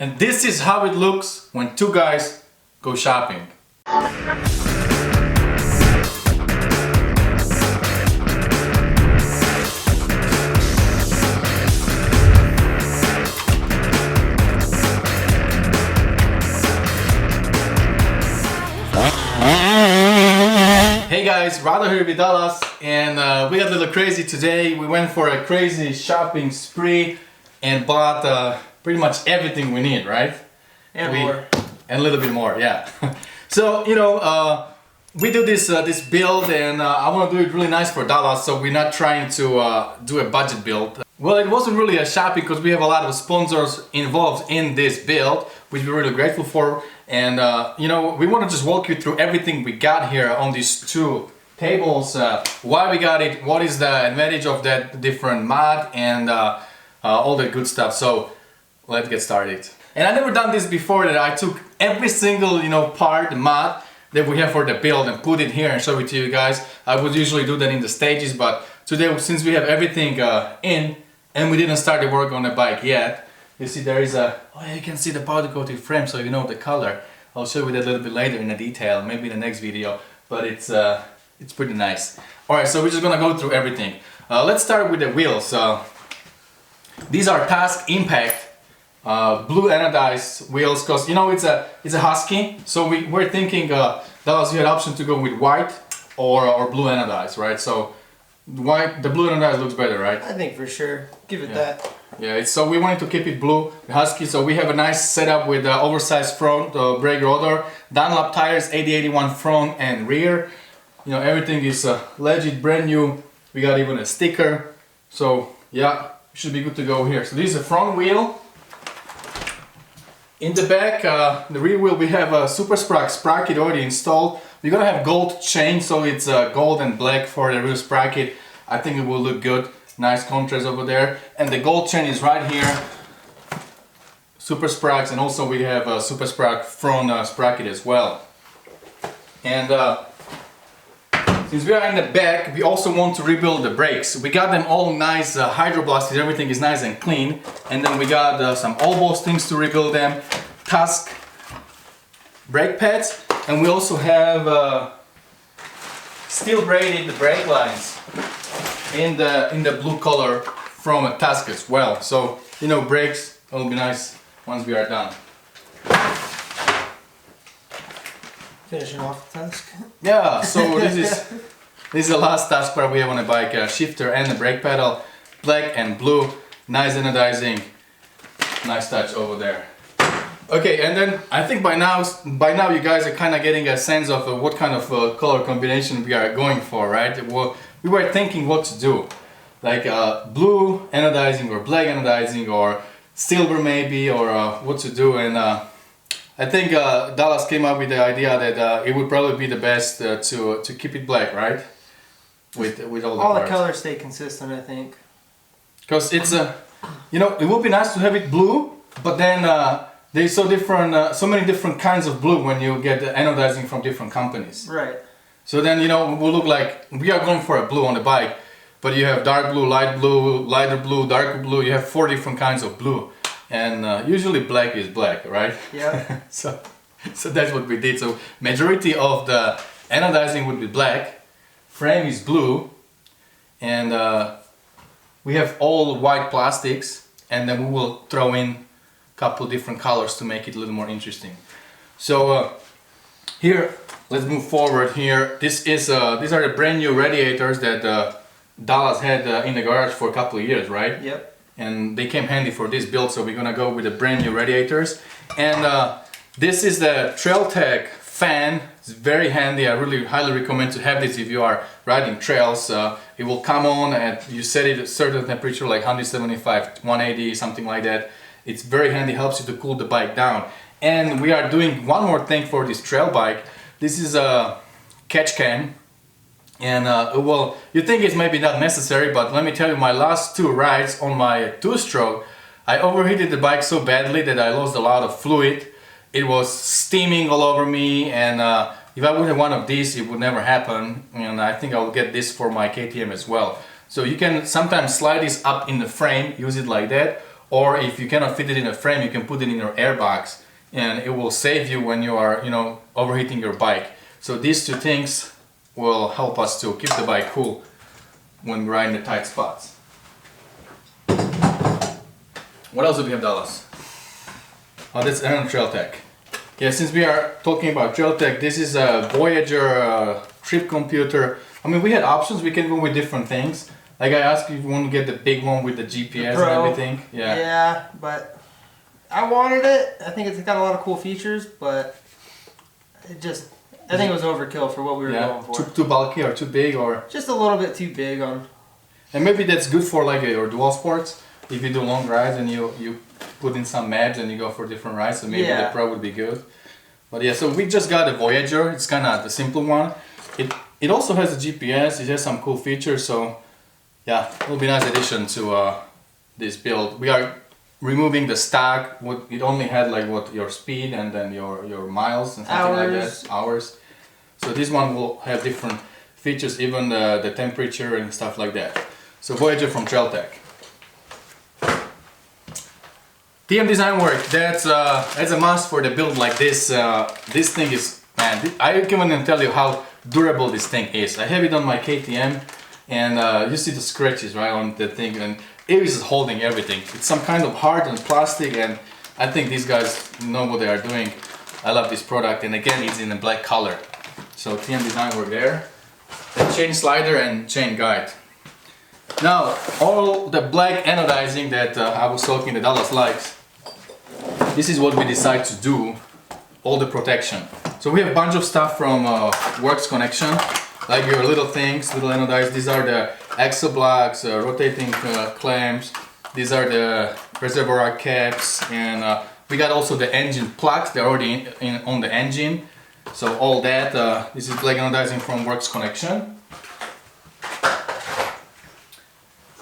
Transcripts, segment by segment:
And this is how it looks when two guys go shopping. Hey guys, Rado here with Dallas, and we got a little crazy today. We went for a crazy shopping spree and bought pretty much everything we need, right? And more. And a little bit more, yeah. So, you know, we do this build, and I want to do it really nice for Dallas, so we're not trying to do a budget build. Well, it wasn't really a shopping because we have a lot of sponsors involved in this build, which we're really grateful for. And you know, we want to just walk you through everything we got here on these two tables, why we got it, what is the advantage of that different mod, and all the good stuff. So let's get started. And I never done this before, that I took every single, you know, part, mod that we have for the build and put it here and show it to you guys. I would usually do that in the stages, but today, since we have everything in and we didn't start the work on the bike yet, you see there is a, oh yeah, you can see the powder coated frame, so you know the color. I'll show you that a little bit later in the detail, maybe in the next video, but it's pretty nice. Alright, so we're just gonna go through everything. Let's start with the wheels. These are Task Impact blue anodized wheels, because you know it's a Husky, so we're thinking Dallas, you had option to go with white or blue anodized, right? So the blue anodized looks better, right? I think for sure. Give it that. Yeah, so we wanted to keep it blue, Husky, so we have a nice setup with oversized front, brake rotor, Dunlop tires, 80/81 front and rear. You know, everything is legit brand new. We got even a sticker, so yeah, should be good to go here. So this is the front wheel. In the back, the rear wheel, we have a Super sprocket already installed. We're gonna have gold chain, so it's gold and black for the rear sprocket. I think it will look good. Nice contrast over there. And the gold chain is right here. Super sprockets, and also we have a Super sprocket front sprocket as well. And since we are in the back, we also want to rebuild the brakes. We got them all nice, hydroblasted, everything is nice and clean. And then we got some Olboss things to rebuild them, Tusk brake pads, and we also have steel braided brake lines in the blue color from a Tusk as well. So, you know, brakes will be nice once we are done. Finishing off the Tusk. Yeah, so this is the last task part we have on the bike, shifter and the brake pedal, black and blue, nice anodizing, nice touch over there. Okay, and then I think by now you guys are kind of getting a sense of what kind of color combination we are going for, right? Well, we were thinking what to do, like blue anodizing or black anodizing or silver maybe, or what to do, and I think Dallas came up with the idea that it would probably be the best to keep it black, right? With all the parts. Colors stay consistent, I think. Because it's you know, it would be nice to have it blue, but then there's so many different kinds of blue when you get the anodizing from different companies. Right. So then, you know, it will look like we are going for a blue on the bike, but you have dark blue, lighter blue, darker blue. You have 4 different kinds of blue, and usually black is black, right? Yeah. so that's what we did. So majority of the anodizing would be black, frame is blue, and we have all white plastics, and then we will throw in a couple different colors to make it a little more interesting. So here, let's move forward here. These are the brand new radiators that Dallas had in the garage for a couple of years, right? Yep. And they came handy for this build, so we're gonna go with the brand new radiators. And this is the TrailTech fan. It's very handy. I really highly recommend to have this if you are riding trails. It will come on and you set it at a certain temperature, like 175, 180, something like that. It's very handy, helps you to cool the bike down. And we are doing one more thing for this trail bike. This is a catch cam. And well, you think it's maybe not necessary, but let me tell you, my last 2 rides on my 2-stroke, I overheated the bike so badly that I lost a lot of fluid. It was steaming all over me, and if I would have one of these, it would never happen. And I think I'll get this for my KTM as well. So you can sometimes slide this up in the frame, use it like that, or if you cannot fit it in a frame, you can put it in your airbox, and it will save you when you are, you know, overheating your bike. So these two things will help us to keep the bike cool when we're in the tight spots. What else do we have, Dallas? Oh, that's another Trail Tech. Yeah, since we are talking about Trail Tech, this is a Voyager trip computer. I mean, we had options. We can go with different things. Like I asked if you want to get the big one with the GPS and everything. Yeah. Yeah, but I wanted it. I think it's got a lot of cool features, but it just, I think it was overkill for what we were going for. Too bulky or too big, or just a little bit too big on. And maybe that's good for like your dual sports. If you do long rides and you put in some maps and you go for different rides, so maybe the Pro would be good. But yeah, so we just got a Voyager. It's kind of the simple one. It also has a GPS. It has some cool features. So yeah, it will be a nice addition to this build. We are removing the stock. It only had like what your speed and then your miles and something like that. Hours. So this one will have different features, even the temperature and stuff like that. So Voyager from Trail Tech. TM design work, that's a must for the build like this. This thing is, man, I can't even tell you how durable this thing is. I have it on my KTM, and you see the scratches right on the thing, and it is holding everything. It's some kind of hardened plastic, and I think these guys know what they are doing. I love this product, and again, it's in a black color. So TM design work there. The chain slider and chain guide. Now, all the black anodizing that I was talking that Dallas likes, this is what we decide to do, all the protection. So we have a bunch of stuff from Works Connection, like your little things, little anodize. These are the axle blocks, rotating clamps. These are the reservoir caps, and we got also the engine plugs. They're already on the engine. So all that, this is black anodizing from Works Connection.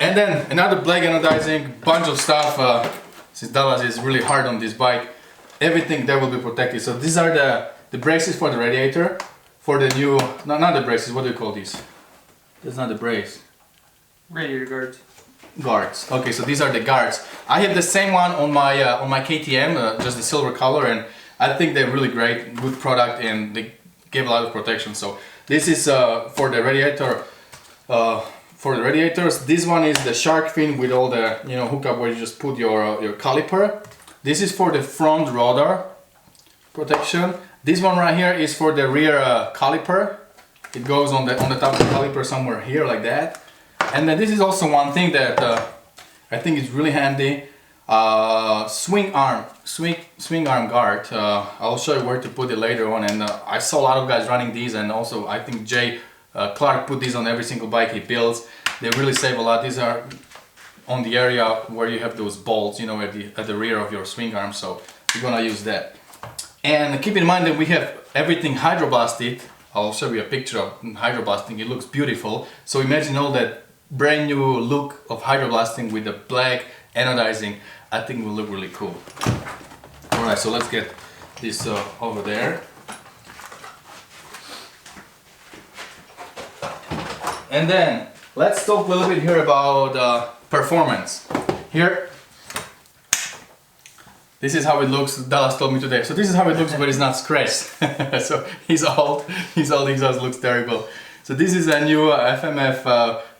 And then another black anodizing, bunch of stuff. Since Dallas is really hard on this bike, everything there will be protected. So these are the braces for the radiator, for the new, not the braces, what do you call these? That's not the brace. Radiator guards. Guards. Okay, so these are the guards. I have the same one on my KTM, just the silver color, and I think they're really great, good product, and they give a lot of protection. So this is for the radiator. For the radiators, this one is the shark fin with all the hookup where you just put your caliper. This is for the front rotor protection. This one right here is for the rear caliper. It goes on the top of the caliper somewhere here like that. And then this is also one thing that I think is really handy. Swing arm guard. I'll show you where to put it later on. And I saw a lot of guys running these, and also I think Jay Clark put these on every single bike he builds. They really save a lot. These are on the area where you have those bolts, at the rear of your swing arm. So we're gonna use that. And keep in mind that we have everything hydroblasted. I'll show you a picture of hydroblasting. It looks beautiful. So imagine all that brand new look of hydroblasting with the black anodizing. I think it will look really cool. All right, so let's get this over there. And then let's talk a little bit here about performance. Here, this is how it looks. Dallas told me today. So this is how it looks, but it's not scratched. So his old exhaust looks terrible. So this is a new FMF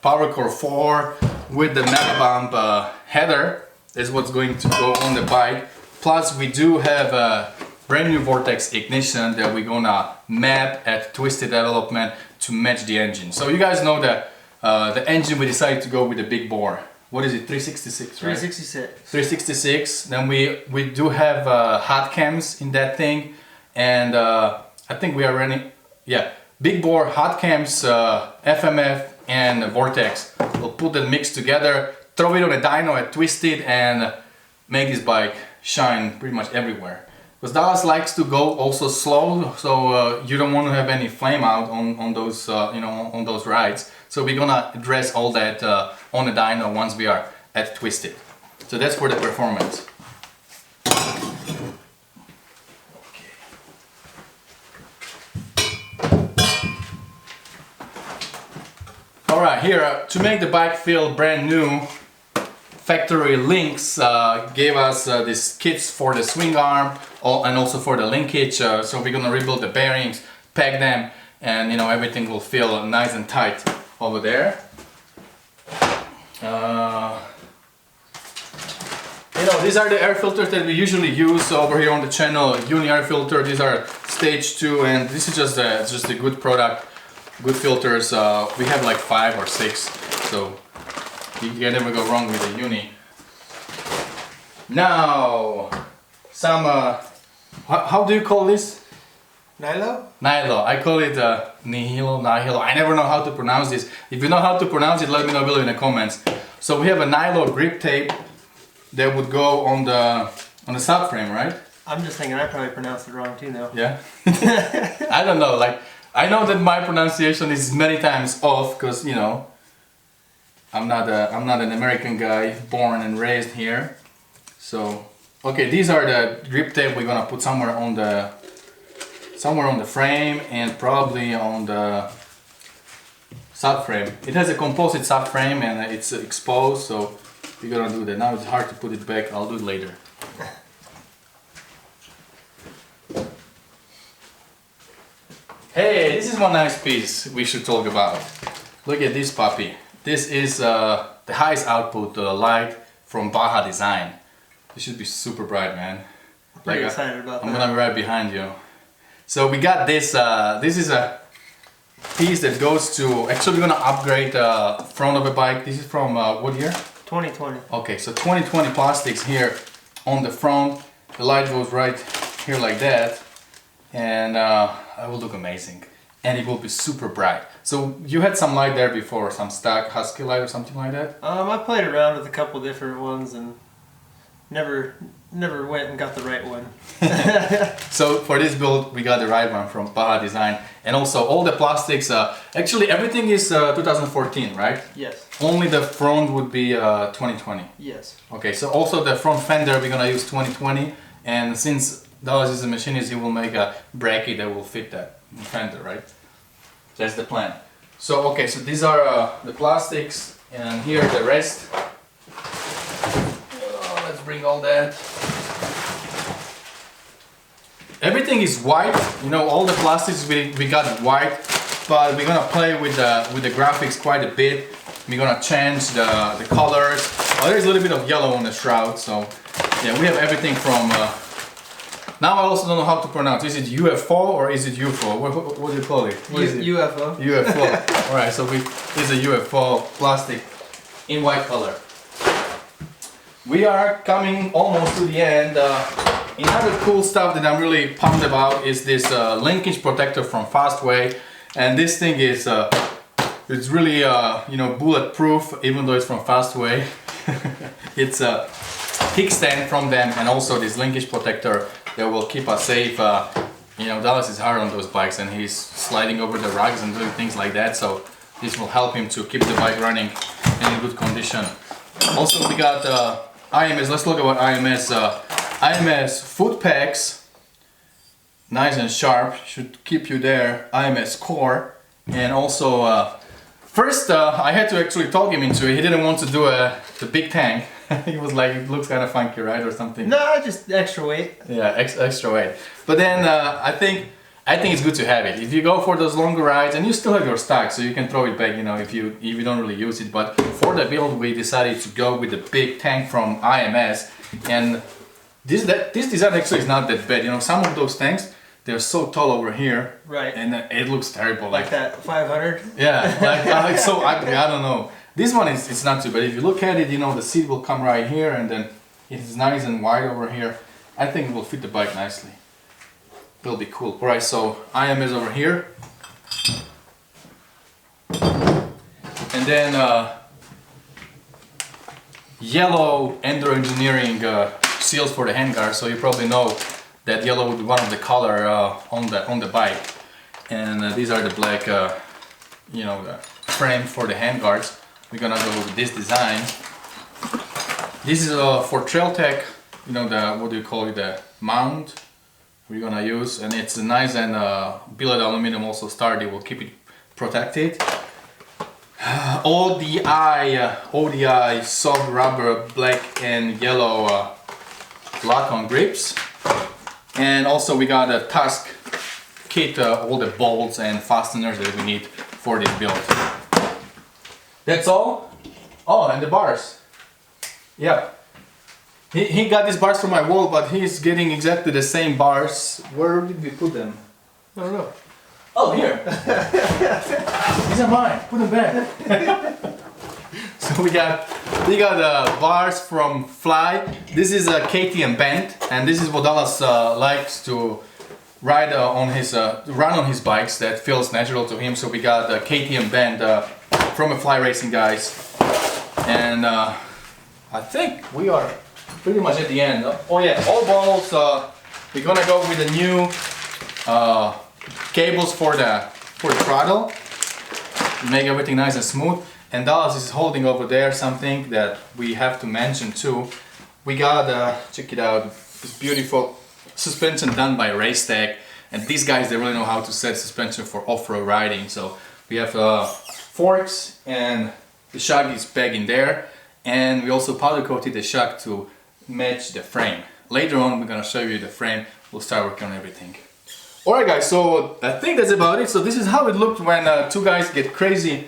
PowerCore 4 with the map bump header. Is what's going to go on the bike. Plus, we do have a brand new Vortex ignition that we're gonna map at Twisted Development to match the engine. So you guys know that the engine, we decided to go with the big bore. What is it, 366, right? 366. 366. Then we do have hot cams in that thing, and I think we are running, big bore, hot cams, FMF, and Vortex. We'll put the mix together, throw it on a dyno at Twisted, and make this bike shine pretty much everywhere. Because Dallas likes to go also slow, so you don't want to have any flame out on those on those rides. So we're gonna address all that on the dyno once we are at Twisted. So that's for the performance. All right, here to make the bike feel brand new, factory Links gave us these kits for the swing arm and also for the linkage. So we're gonna rebuild the bearings, pack them, and you know, everything will feel nice and tight over there. You know, these are the air filters that we usually use over here on the channel. Uni air filter. These are stage 2, and this is just a good product, good filters. We have like 5 or 6, so you can never go wrong with the Uni. Now, some how do you call this? Nilo? Nilo. I call it Nihilo, Nihilo. I never know how to pronounce this. If you know how to pronounce it, let me know below in the comments. So we have a Nilo grip tape that would go on the subframe, right? I'm just thinking I probably pronounced it wrong too now. Yeah. I don't know. Like, I know that my pronunciation is many times off because, you know, I'm not an American guy born and raised here. So, okay, these are the grip tape we're gonna put somewhere on the frame and probably on the subframe. It has a composite subframe and it's exposed, so we're gonna do that. Now it's hard to put it back. I'll do it later. Hey, this is one nice piece we should talk about. Look at this puppy. This is the highest output light from Baja Design. This should be super bright, man. I'm pretty excited about that. I'm gonna be right behind you. So we got this. This is a piece that goes to. Actually, we're gonna upgrade the front of the bike. This is from what year? 2020. Okay, so 2020 plastics here on the front. The light goes right here like that, and it will look amazing. And it will be super bright. So you had some light there before, some stock Husky light or something like that? I played around with a couple different ones and never went and got the right one. So for this build we got the right one from Baja Design, and also all the plastics, actually everything is 2014, right? Yes. Only the front would be 2020. Yes. Okay, so also the front fender we're gonna use 2020, and since Dallas is a machinist, he will make a bracket that will fit that fender, right? That's the plan. So okay, so these are the plastics, and here the rest. Let's bring all that. Everything is white, you know, all the plastics we got white, but we're gonna play with the graphics quite a bit. We're gonna change the colors. Oh, there's a little bit of yellow on the shroud, so yeah, we have everything from. Now I also don't know how to pronounce. Is it UFO or is it UFO? What do you call it? What is it? UFO. UFO. All right, so this is a UFO plastic in white color. We are coming almost to the end. Another cool stuff that I'm really pumped about is this linkage protector from Fastway, and this thing is it's really you know, bulletproof, even though it's from Fastway. It's a kickstand from them, and also this linkage protector that will keep us safe. You know, Dallas is hard on those bikes, and he's sliding over the rugs and doing things like that. So this will help him to keep the bike running and in good condition. Also, we got IMS. Let's look at IMS. IMS foot pegs, nice and sharp, should keep you there. IMS core, and also first I had to actually talk him into it. He didn't want to do the big tank. He was like, it looks kind of funky, right, or something. No, just extra weight. Yeah, extra weight. But then I think it's good to have it. If you go for those longer rides, and you still have your stock, so you can throw it back, you know, if you don't really use it. But for the build, we decided to go with the big tank from IMS, and this design actually is not that bad. You know, some of those tanks, they're so tall over here, right? And it looks terrible, like that 500. Yeah, like so ugly. I don't know. This one it's not too bad. If you look at it, you know, the seat will come right here, and then it's nice and wide over here. I think it will fit the bike nicely. It'll be cool. Alright, so IM is over here. And then yellow Enduro Engineering seals for the handguard. So you probably know that yellow would be one of the color on the bike. And these are the black, you know, the frame for the handguards. We're gonna go with this design. This is for Trail Tech, you know, the, what do you call it, the mount we're gonna use, and it's nice and billet aluminum, also sturdy, will keep it protected. ODI soft rubber black and yellow lock-on grips, and also we got a Tusk kit, all the bolts and fasteners that we need for this build. That's all. Oh, and the bars. Yeah. He got these bars from my wall, but he's getting exactly the same bars. Where did we put them? I don't know. Oh, here. These are mine. Put them back. So we got bars from Fly. This is a KTM band, and this is what Dallas likes to ride run on his bikes. That feels natural to him. So we got the KTM band from a Fly Racing guys, and I think we are pretty much at the end. Oh yeah, all balls. We're gonna go with the new cables for the throttle, make everything nice and smooth. And Dallas is holding over there something that we have to mention too. We got check it out, this beautiful suspension done by Racetech, and these guys, they really know how to set suspension for off-road riding. So we have forks, and the shock is pegged in there, and we also powder coated the shock to match the frame. Later on we're gonna show you the frame. We'll start working on everything. Alright guys, so I think that's about it. So this is how it looked when two guys get crazy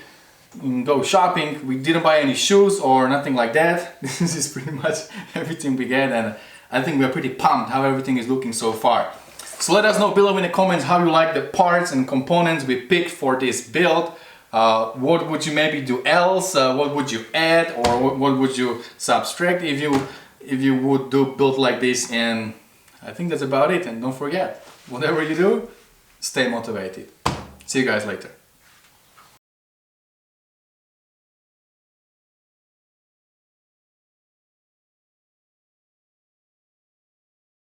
and go shopping. We didn't buy any shoes or nothing like that. This is pretty much everything we get, and I think we're pretty pumped how everything is looking so far. So let us know below in the comments how you like the parts and components we picked for this build. What would you maybe do else? What would you add, or what would you subtract if you would do build like this? And I think that's about it. And don't forget, whatever you do, stay motivated. See you guys later.